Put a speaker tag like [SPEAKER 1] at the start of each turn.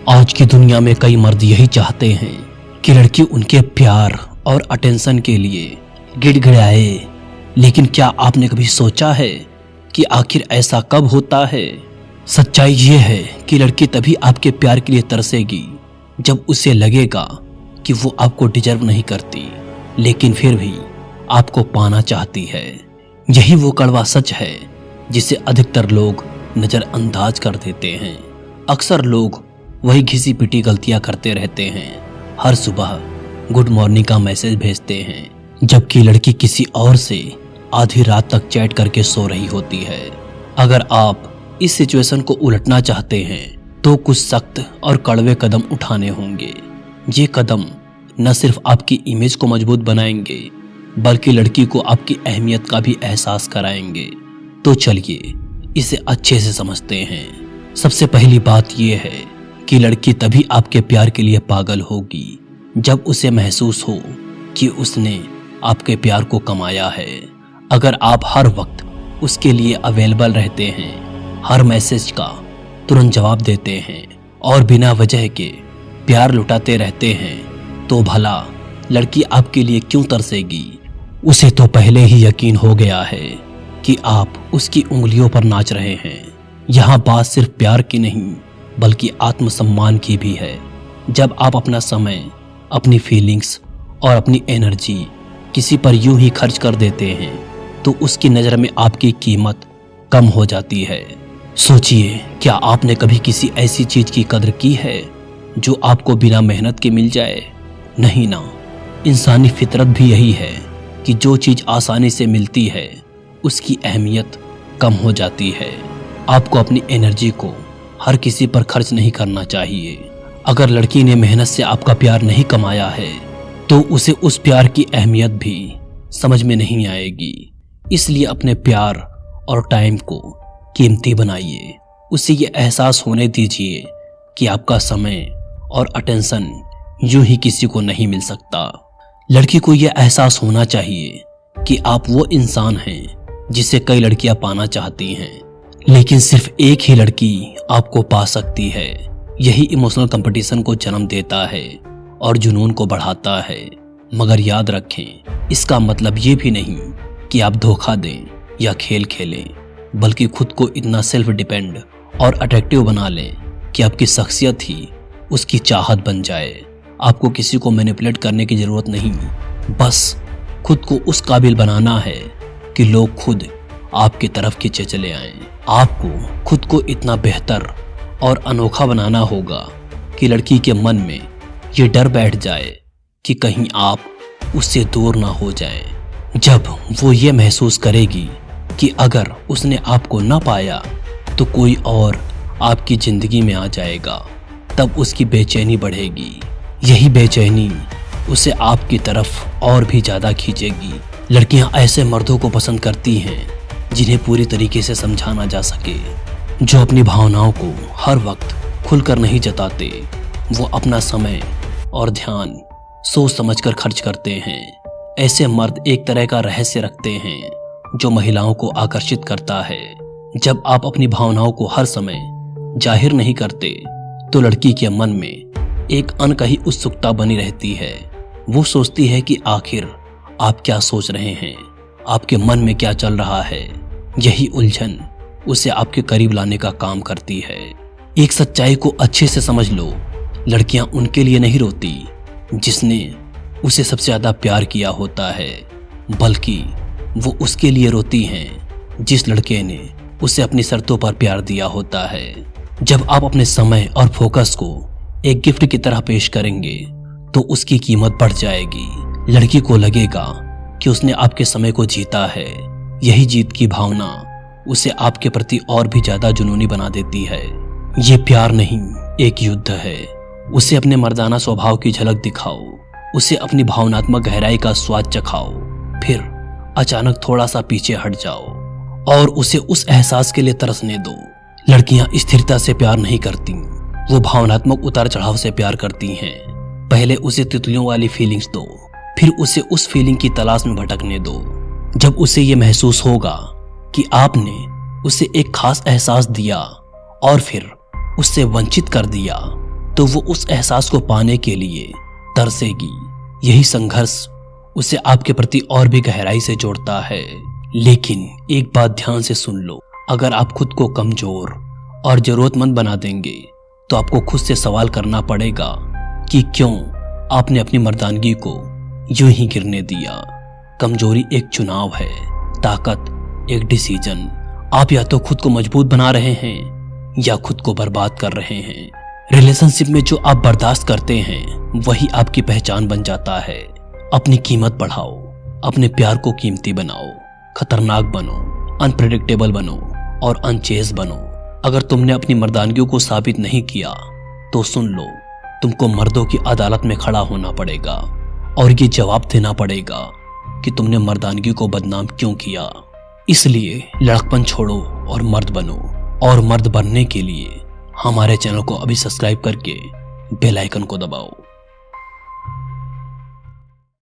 [SPEAKER 1] आज की दुनिया में कई मर्द यही चाहते हैं कि लड़की उनके प्यार और अटेंशन के लिए गिड़गिड़ाए, लेकिन क्या आपने कभी सोचा है कि आखिर ऐसा कब होता है? सच्चाई ये है कि लड़की तभी आपके प्यार के लिए तरसेगी जब उसे लगेगा कि वो आपको डिजर्व नहीं करती, लेकिन फिर भी आपको पाना चाहती है। यही वो कड़वा सच है जिसे अधिकतर लोग नजरअंदाज कर देते हैं। अक्सर लोग वही घिसी पिटी गलतियां करते रहते हैं। हर सुबह गुड मॉर्निंग का मैसेज भेजते हैं, जबकि लड़की किसी और से आधी रात तक चैट करके सो रही होती है। अगर आप इस सिचुएशन को उलटना चाहते हैं तो कुछ सख्त और कड़वे कदम उठाने होंगे। ये कदम न सिर्फ आपकी इमेज को मजबूत बनाएंगे बल्कि लड़की को आपकी अहमियत का भी एहसास कराएंगे। तो चलिए इसे अच्छे से समझते हैं। सबसे पहली बात यह है कि लड़की तभी आपके प्यार के लिए पागल होगी जब उसे महसूस हो कि उसने आपके प्यार को कमाया है। अगर आप हर वक्त उसके लिए अवेलेबल रहते हैं, हर मैसेज का तुरंत जवाब देते हैं और बिना वजह के प्यार लुटाते रहते हैं, तो भला लड़की आपके लिए क्यों तरसेगी? उसे तो पहले ही यकीन हो गया है कि आप उसकी उंगलियों पर नाच रहे हैं। यहाँ बात सिर्फ प्यार की नहीं बल्कि आत्मसम्मान की भी है। जब आप अपना समय, अपनी फीलिंग्स और अपनी एनर्जी किसी पर यूं ही खर्च कर देते हैं तो उसकी नज़र में आपकी कीमत कम हो जाती है। सोचिए, क्या आपने कभी किसी ऐसी चीज की कदर की है जो आपको बिना मेहनत के मिल जाए? नहीं ना। इंसानी फितरत भी यही है कि जो चीज आसानी से मिलती है उसकी अहमियत कम हो जाती है। आपको अपनी एनर्जी को हर किसी पर खर्च नहीं करना चाहिए। अगर लड़की ने मेहनत से आपका प्यार नहीं कमाया है तो उसे उस प्यार की अहमियत भी समझ में नहीं आएगी। इसलिए अपने प्यार और टाइम को कीमती बनाइए। उसे ये एहसास होने दीजिए कि आपका समय और अटेंशन यूं ही किसी को नहीं मिल सकता। लड़की को यह एहसास होना चाहिए कि आप वो इंसान हैं जिसे कई लड़कियां पाना चाहती हैं, लेकिन सिर्फ एक ही लड़की आपको पा सकती है। यही इमोशनल कंपटीशन को जन्म देता है और जुनून को बढ़ाता है। मगर याद रखें, इसका मतलब ये भी नहीं कि आप धोखा दें या खेल खेलें, बल्कि खुद को इतना सेल्फ डिपेंड और अट्रैक्टिव बना लें कि आपकी शख्सियत ही उसकी चाहत बन जाए। आपको किसी को मैनिपुलेट करने की जरूरत नहीं, बस खुद को उस काबिल बनाना है कि लोग खुद आपकी तरफ खींचे चले आएं। आपको खुद को इतना बेहतर और अनोखा बनाना होगा कि लड़की के मन में ये डर बैठ जाए कि कहीं आप उससे दूर ना हो जाएं। जब वो ये महसूस करेगी कि अगर उसने आपको ना पाया तो कोई और आपकी जिंदगी में आ जाएगा, तब उसकी बेचैनी बढ़ेगी। यही बेचैनी उसे आपकी तरफ और भी ज्यादा खींचेगी। लड़कियां ऐसे मर्दों को पसंद करती हैं जिन्हें पूरी तरीके से समझा ना जा सके, जो अपनी भावनाओं को हर वक्त खुलकर नहीं जताते। वो अपना समय और ध्यान सोच समझकर खर्च करते हैं। ऐसे मर्द एक तरह का रहस्य रखते हैं जो महिलाओं को आकर्षित करता है। जब आप अपनी भावनाओं को हर समय जाहिर नहीं करते तो लड़की के मन में एक अनकही उत्सुकता बनी रहती है। वो सोचती है कि आखिर आप क्या सोच रहे हैं, आपके मन में क्या चल रहा है। यही उलझन उसे आपके करीब लाने का काम करती है। एक सच्चाई को अच्छे से समझ लो, लड़कियां उनके लिए नहीं रोती जिसने उसे सबसे ज्यादा प्यार किया होता है, बल्कि वो उसके लिए रोती हैं जिस लड़के ने उसे अपनी शर्तों पर प्यार दिया होता है। जब आप अपने समय और फोकस को एक गिफ्ट की तरह पेश करेंगे तो उसकी कीमत बढ़ जाएगी। लड़की को लगेगा कि उसने आपके समय को जीता है। यही जीत की भावना उसे आपके प्रति और भी ज्यादा जुनूनी बना देती है। ये प्यार नहीं, एक युद्ध है। उसे अपने मर्दाना स्वभाव की झलक दिखाओ, उसे अपनी भावनात्मक गहराई का स्वाद चखाओ, फिर अचानक थोड़ा सा पीछे हट जाओ और उसे उस एहसास के लिए तरसने दो। लड़कियां स्थिरता से प्यार नहीं करती, वो भावनात्मक उतार चढ़ाव से प्यार करती हैं। पहले उसे तितलियों वाली फीलिंग्स दो, फिर उसे उस फीलिंग की तलाश में भटकने दो। जब उसे ये महसूस होगा कि आपने उसे एक खास एहसास दिया और फिर उससे वंचित कर दिया, तो वो उस एहसास को पाने के लिए तरसेगी। यही संघर्ष उसे आपके प्रति और भी गहराई से जोड़ता है। लेकिन एक बात ध्यान से सुन लो, अगर आप खुद को कमजोर और जरूरतमंद बना देंगे तो आपको खुद से सवाल करना पड़ेगा कि क्यों आपने अपनी मर्दानगी को यूं ही गिरने दिया। कमजोरी एक चुनाव है, ताकत एक डिसीजन। आप या तो खुद को मजबूत बना रहे हैं या खुद को बर्बाद कर रहे हैं। रिलेशनशिप में जो आप बर्दाश्त करते हैं वही आपकी पहचान बन जाता है। अपनी कीमत बढ़ाओ, अपने प्यार को कीमती बनाओ, खतरनाक बनो, अनप्रेडिक्टेबल बनो और अनचेज बनो। अगर तुमने अपनी मर्दानगी को साबित नहीं किया तो सुन लो, तुमको मर्दों की अदालत में खड़ा होना पड़ेगा और ये जवाब देना पड़ेगा कि तुमने मर्दानगी को बदनाम क्यों किया। इसलिए लड़कपन छोड़ो और मर्द बनो। और मर्द बनने के लिए हमारे चैनल को अभी सब्सक्राइब करके बेल आइकन को दबाओ।